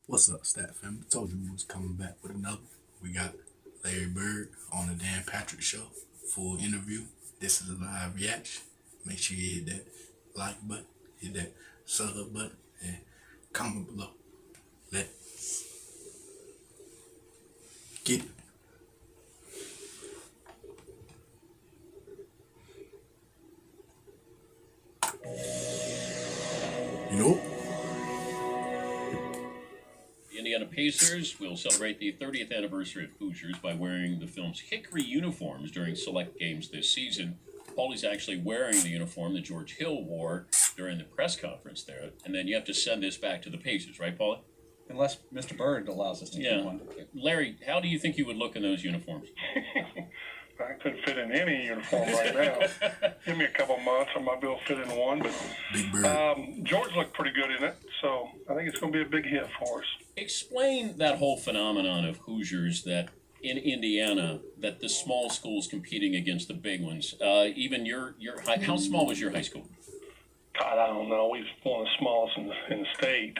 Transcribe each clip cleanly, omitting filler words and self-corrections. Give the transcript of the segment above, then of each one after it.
What's up, Stat Family? Told you we was coming back with another. We got Larry Bird on the Dan Patrick Show. Full interview. This is a live reaction. Make sure you hit that like button, hit that sub button, and comment below. Let's get it. You know? The Indiana Pacers will celebrate the 30th anniversary of Hoosiers by wearing the film's Hickory uniforms during select games this season. Paulie's actually wearing the uniform that George Hill wore during the press conference there. And then you have to send this back to the Pacers, right, Paulie? Unless Mr. Bird allows us to get one. Larry, how do you think you would look in those uniforms? I could fit in any uniform right now. Give me a couple months, I might be able to fit in one. But Big Bird. George looked pretty good in it, so I think it's going to be a big hit for us. Explain that whole phenomenon of Hoosiers that in Indiana, that the small schools competing against the big ones. Even your how small was your high school? God, I don't know. We've one of the smallest in the state.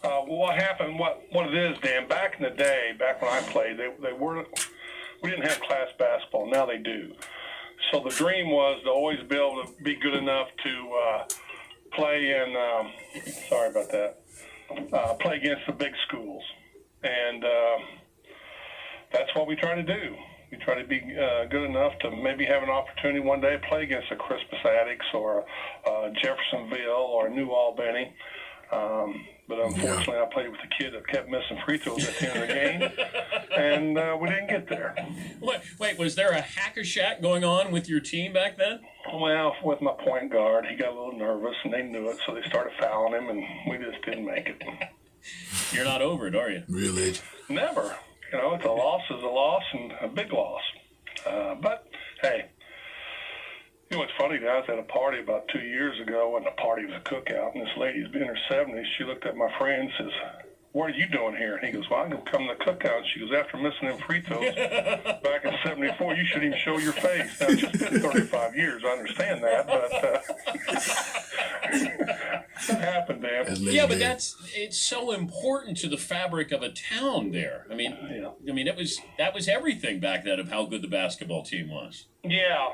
What happened? What it is, Dan? Back in the day, back when I played, they weren't. We didn't have class basketball. Now they do. So the dream was to always be able to be good enough to play in. Sorry about that. Play against the big schools, and that's what we try to do. We try to be good enough to maybe have an opportunity one day to play against the Crispus Attucks or Jeffersonville or New Albany. But unfortunately, I played with a kid that kept missing free throws at the end of the game, and we didn't get there. Wait, was there a hack-a-shack going on with your team back then? Well, with my point guard, he got a little nervous, and they knew it, so they started fouling him, and we just didn't make it. You're not over it, are you? Real edge. Never. You know, it's a loss is a loss, and a big loss. But, hey, you know what's funny? I was at a party about 2 years ago, and the party was a cookout, and this lady's been in her 70s. She looked at my friend and says, "What are you doing here?" And he goes, "Well, I'm going to come to the cookout." And she goes, "After missing them free throws back in 74, you shouldn't even show your face." Now, it's just been 35 years. I understand that, but it happened, Dan. Yeah, but it's so important to the fabric of a town there. I mean, that was everything back then of how good the basketball team was. Yeah,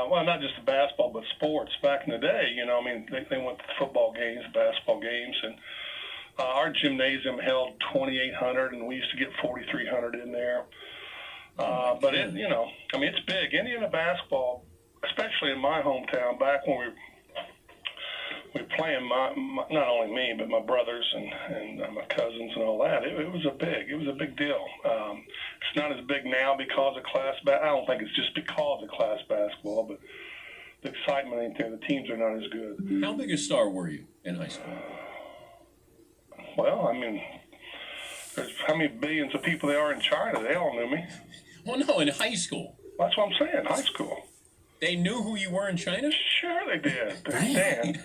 well, not just the basketball, but sports. Back in the day, you know, I mean, they went to football games, basketball games, and our gymnasium held 2,800, and we used to get 4,300 in there. But it, you know, I mean, it's big. Indiana basketball, especially in my hometown, back when we were playing, not only me, but my brothers and my cousins and all that. It was a big deal. It's not as big now because of class I don't think it's just because of class basketball, but the excitement ain't there. The teams are not as good. How big a star were you in high school? Well, I mean, there's how many billions of people there are in China. They all knew me. Well, no, in high school. That's what I'm saying, high school. They knew who you were in China? Sure they did. Dan.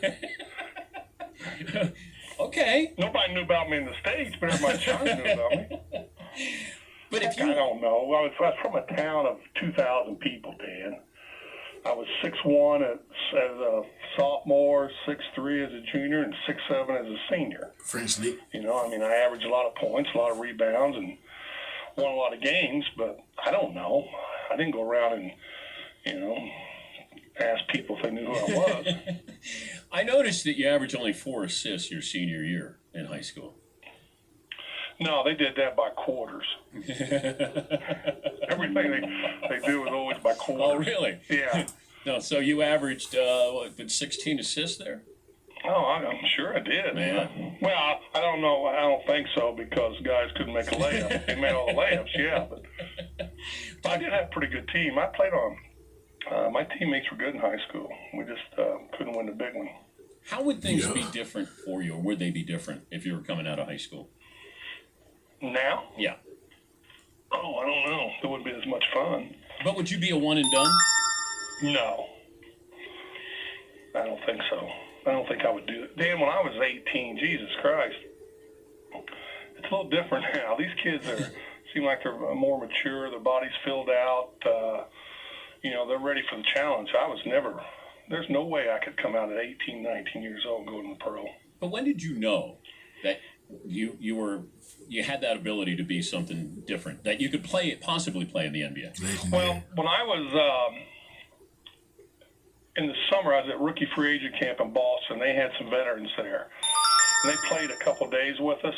Okay. Nobody knew about me in the States, but everybody in China knew about me. But if I you... don't know. I was from a town of 2,000 people, Dan. I was 6'1" as a sophomore, 6'3" as a junior, and 6'7" as a senior. French League. You know, I mean, I averaged a lot of points, a lot of rebounds, and won a lot of games, but I don't know. I didn't go around and, you know, ask people if they knew who I was. I noticed that you averaged only 4 assists your senior year in high school. No, they did that by quarters. Everything they do is always by quarters. Oh, really? Yeah. No, so you averaged, 16 assists there? Oh, I'm sure I did. Man. Well, I don't know. I don't think so because guys couldn't make a layup. They made all the layups, yeah. But I did have a pretty good team. I played on. My teammates were good in high school. We just couldn't win the big one. How would things be different for you, or would they be different if you were coming out of high school? Now? Yeah. Oh, I don't know. It wouldn't be as much fun. But would you be a one and done? No. I don't think so. I don't think I would do it. Dan, when I was 18, Jesus Christ, it's a little different now. These kids seem like they're more mature. Their body's filled out. You know, they're ready for the challenge. I was never. There's no way I could come out at 18, 19 years old and go to the pro. But when did you know that you had that ability to be something different that you could possibly play in the NBA. Well, when I was in the summer, I was at rookie free agent camp in Boston. They had some veterans there, and they played a couple of days with us.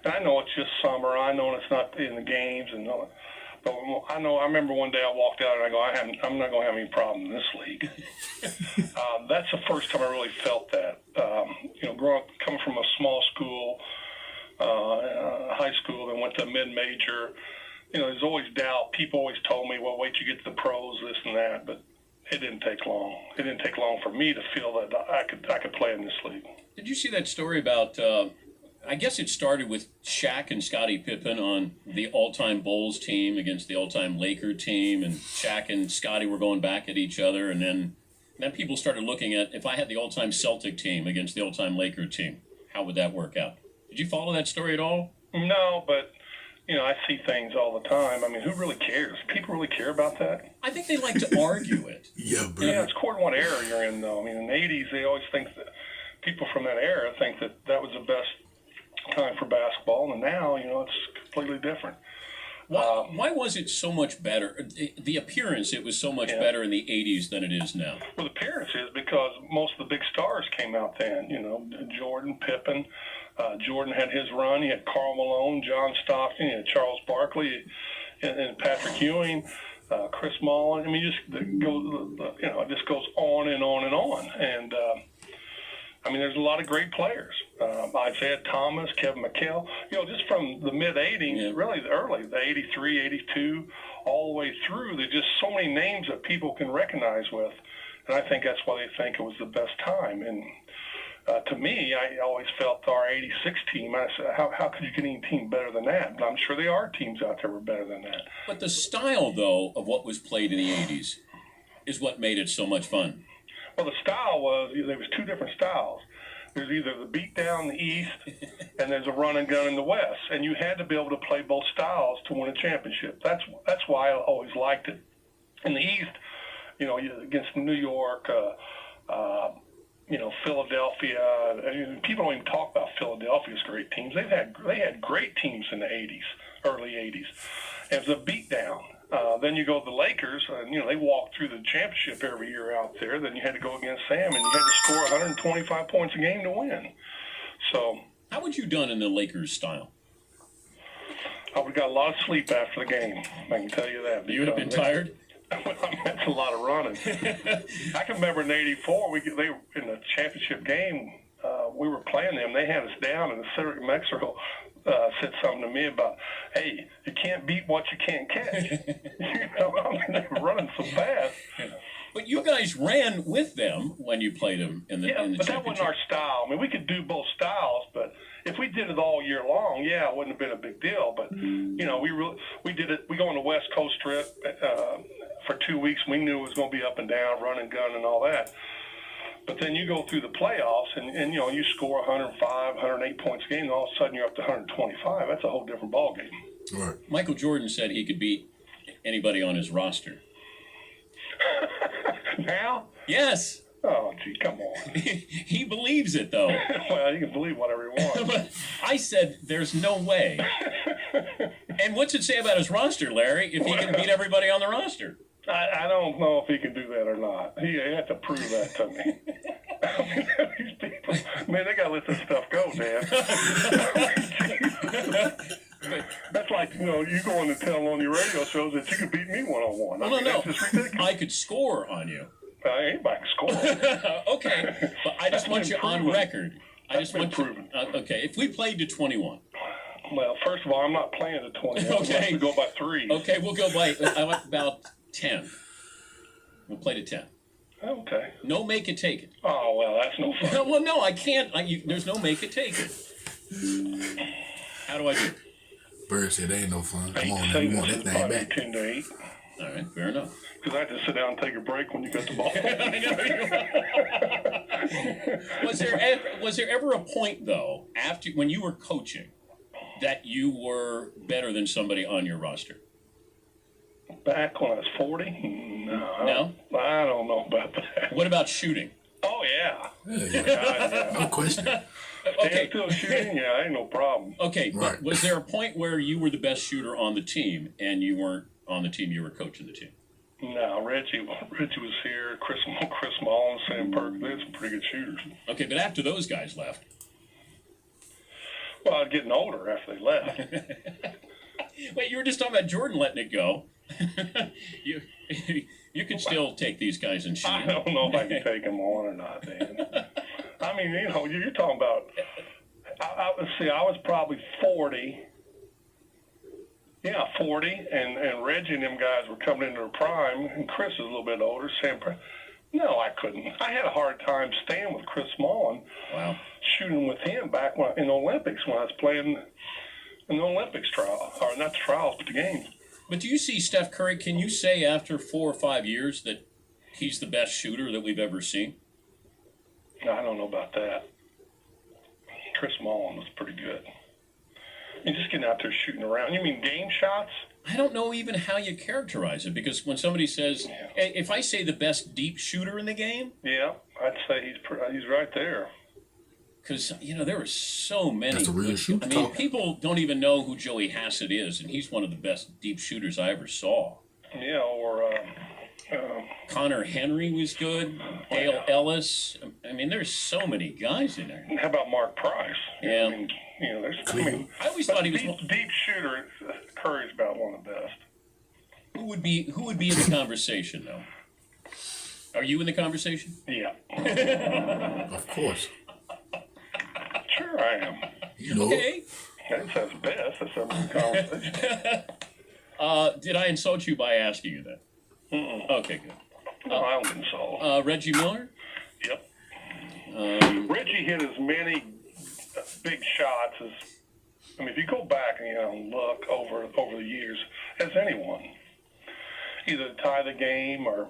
And I know it's just summer. I know it's not in the games, but I know. I remember one day I walked out and I go, I'm not going to have any problem in this league. That's the first time I really felt that. Growing up, coming from a small school, high school, then went to mid-major. There's always doubt. People always told me, well, wait till you get to the pros, this and that. But it didn't take long. It didn't take long for me to feel that I could play in this league. Did you see that story about? I guess it started with Shaq and Scottie Pippen on the all-time Bulls team against the all-time Laker team, and Shaq and Scottie were going back at each other, and then people started looking at, if I had the all-time Celtic team against the all-time Laker team, how would that work out? Did you follow that story at all? No, but I see things all the time. I mean, who really cares? People really care about that? I think they like to argue it. Yeah, bro. Yeah, it's according to what era you're in, though. I mean, in the 80s, they always think that people from that era think that was the best time for basketball, and now, it's completely different. Why was it so much better? The appearance, it was so much better in the 80s than it is now. Well, the appearance is because most of the big stars came out then. Jordan, Pippen. Jordan had his run. He had Karl Malone, John Stockton, he had Charles Barkley, and Patrick Ewing, Chris Mullin. I mean, it just goes on and on and on. And there's a lot of great players. Isaiah Thomas, Kevin McHale. Just from the mid-'80s, really the 83, 82, all the way through, there's just so many names that people can recognize with. And I think that's why they think it was the best time. And to me, I always felt our 86 team, I said, how could you get any team better than that? But I'm sure there are teams out there who are better than that. But the style, though, of what was played in the 80s is what made it so much fun. Well, the style there was two different styles. There's either the beat down in the East and there's a run and gun in the West. And you had to be able to play both styles to win a championship. That's why I always liked it. In the East, against New York, Philadelphia. People don't even talk about Philadelphia's great teams. They had great teams in the 80s, early 80s. It was a beatdown. Then you go to the Lakers, and they walked through the championship every year out there. Then you had to go against Sam, and you had to score 125 points a game to win. So, how would you done in the Lakers style? I would have got a lot of sleep after the game. I can tell you that. You would have been tired. That's a lot of running. I can remember in '84, they in the championship game, we were playing them. They had us down, and the Cedric Mexer said something to me about, hey, you can't beat what you can't catch. They were running so fast. But you guys ran with them when you played them in the but that wasn't our style. I mean, we could do both styles, but if we did it all year long, it wouldn't have been a big deal. But we did it. We go on the West Coast trip for 2 weeks. We knew it was going to be up and down, run and gun, and all that. But then you go through the playoffs, and you score 105, 108 points a game, and all of a sudden you're up to 125. That's a whole different ballgame. Right. Michael Jordan said he could beat anybody on his roster. Now? Yes. Oh, gee, come on. He believes it, though. Well, you can believe whatever you want. But I said there's no way. And what's it say about his roster, Larry, if he can beat everybody on the roster? I don't know if he can do that or not. He had to prove that to me. These people, man, they got to let this stuff go, man. That's like, you going to tell on your radio shows that you could beat me one-on-one. No. That's just ridiculous. I could score on you. Anybody can score. Okay, but I just want you on record. I just want proven. Okay, if we played to 21. Well, first of all, I'm not playing to 21. Okay. We go by 3. Okay, we'll go by about 10. We'll play to 10. Okay. No make it, take it. Oh, well, that's no fun. Well, no, I can't. There's no make it, take it. How do I do it? Bird said, ain't no fun. Come on, man. We want that thing back. 10 to 8. All right, fair enough. Because I just sit down and take a break when you get the ball. Was there ever a point, though, when you were coaching, that you were better than somebody on your roster? Back when I was 40? No? I don't know about that. What about shooting? Oh, yeah. Yeah. No question. Okay. still shooting? Yeah, ain't no problem. Okay, but Right. was there a point where you were the best shooter on the team and you weren't on the team, you were coaching the team? No, Reggie was here. Chris Mullins, Sam Perk. They're some pretty good shooters. Okay, but after those guys left. Well, I was getting older after they left. Wait, you were just talking about Jordan letting it go. you you could still take these guys and shoot. I don't know if I can take them on or not, Dan. I mean, you're talking about. Let's see, I was probably 40. Yeah, 40, and Reggie and them guys were coming into their prime, and Chris is a little bit older. Sam, no, I couldn't. I had a hard time staying with Chris Mullen. Wow. Shooting with him back in the Olympics when I was playing in the Olympics trial, or not the trials, but the games. But do you see Steph Curry? Can you say after 4 or 5 years that he's the best shooter that we've ever seen? I don't know about that. Chris Mullen was pretty good. You're just getting out there shooting around. You mean game shots? I don't know even how you characterize it, because when somebody says, if I say the best deep shooter in the game, Yeah, I'd say he's right there. because there are so many. That's a real shooter. I mean, people don't even know who Joey Hassett is, and he's one of the best deep shooters I ever saw. Yeah, or Connor Henry was good. Dale Ellis. I mean, there's so many guys in there. how about Mark Price? Yeah. I mean, I always thought he was. deep shooter. Curry's about one of the best. Who would be in the conversation, though? Are you in the conversation? Yeah, Of course. sure I am. You know. Okay. That says best. That's a conversation. Did I insult you by asking you that? Mm-mm. Okay, good. No, I don't insult. Reggie Miller? Yep. Reggie hit as many big shots as, if you go back and look over the years, as anyone, either tie the game or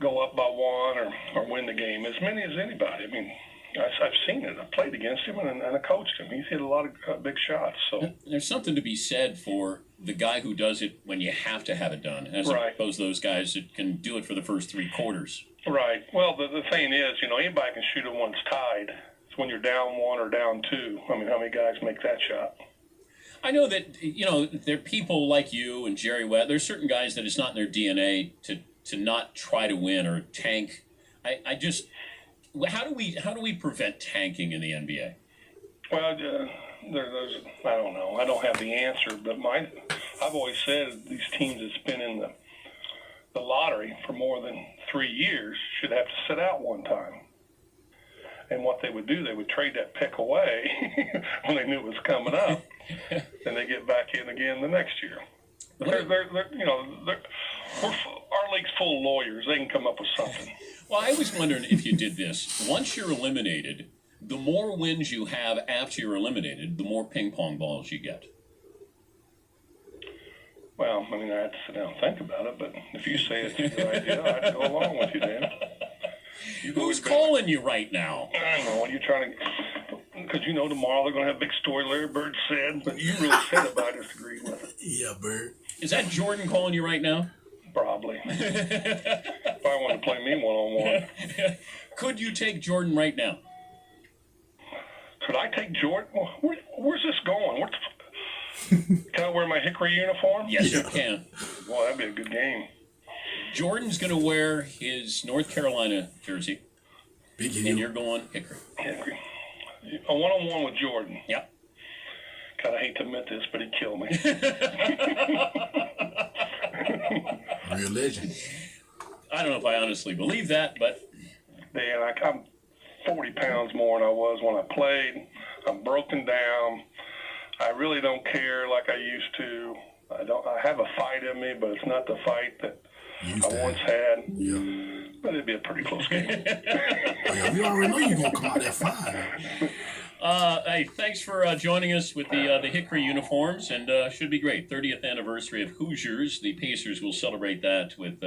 go up by one or win the game, as many as anybody. I mean, I've seen it. I played against him and I coached him. He's hit a lot of big shots. So there's something to be said for the guy who does it when you have to have it done, as opposed to those guys that can do it for the first 3 quarters. Right. Well, the thing is, anybody can shoot it when it's tied. It's when you're down 1 or down 2. I mean, how many guys make that shot? I know that, there are people like you and Jerry Webb. There's certain guys that it's not in their DNA to not try to win or tank. How do we prevent tanking in the NBA? Well, there's I don't know. I don't have the answer, but I've always said these teams that's been in the lottery for more than 3 years should have to sit out one time. And what they would do, they would trade that pick away when they knew it was coming up, and they get back in again the next year. But our league's full of lawyers. They can come up with something. Well, I was wondering if you did this. Once you're eliminated, the more wins you have after you're eliminated, the more ping pong balls you get. Well, I have to sit down and think about it, but if you say it's a good idea, I'd go along with you, Dan. Who's calling you right now? I don't know. What are you trying to... Because tomorrow they're going to have a big story Larry Bird said, but you really said it, but I disagree with it. Yeah, Bird. Is that Jordan calling you right now? Probably. If I wanted to play me one-on-one. Could you take Jordan right now? Could I take Jordan? Where's this going? Can I wear my Hickory uniform? Yes, you can. Boy, that'd be a good game. Jordan's going to wear his North Carolina jersey, Big and Hill. you're going Hickory. Hickory. A one-on-one with Jordan. Yep. God, I hate to admit this, but he'd kill me. Real legend. I don't know if I honestly believe that, but... Dan, I'm 40 pounds more than I was when I played. I'm broken down. I really don't care like I used to. I have a fight in me, but it's not the fight that I once had. Yeah. But it'd be a pretty close game. Yeah, we already know you're going to come out there fine. Hey, thanks for joining us with the Hickory uniforms, and should be great. 30th anniversary of Hoosiers. The Pacers will celebrate that with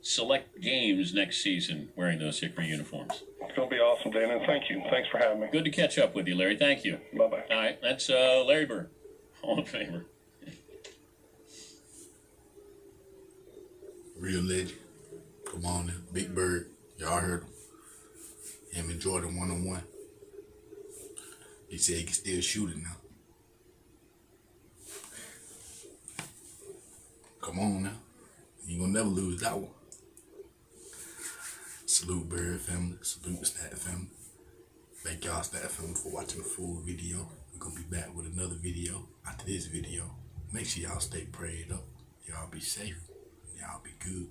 select games next season wearing those Hickory uniforms. It's going to be awesome, Dan, and thank you. Thanks for having me. Good to catch up with you, Larry. Thank you. Bye-bye. All right, that's Larry Bird, Hall of Famer. Real legend. Come on now. Big Bird. Y'all heard him. Him and Jordan one-on-one. He said he can still shoot it now. Come on now. You ain't gonna never lose that one. Salute Bird family. Salute the Stat family. Thank y'all Stat family for watching the full video. We're gonna be back with another video after this video. Make sure y'all stay prayed up. Y'all be safe. Y'all be good.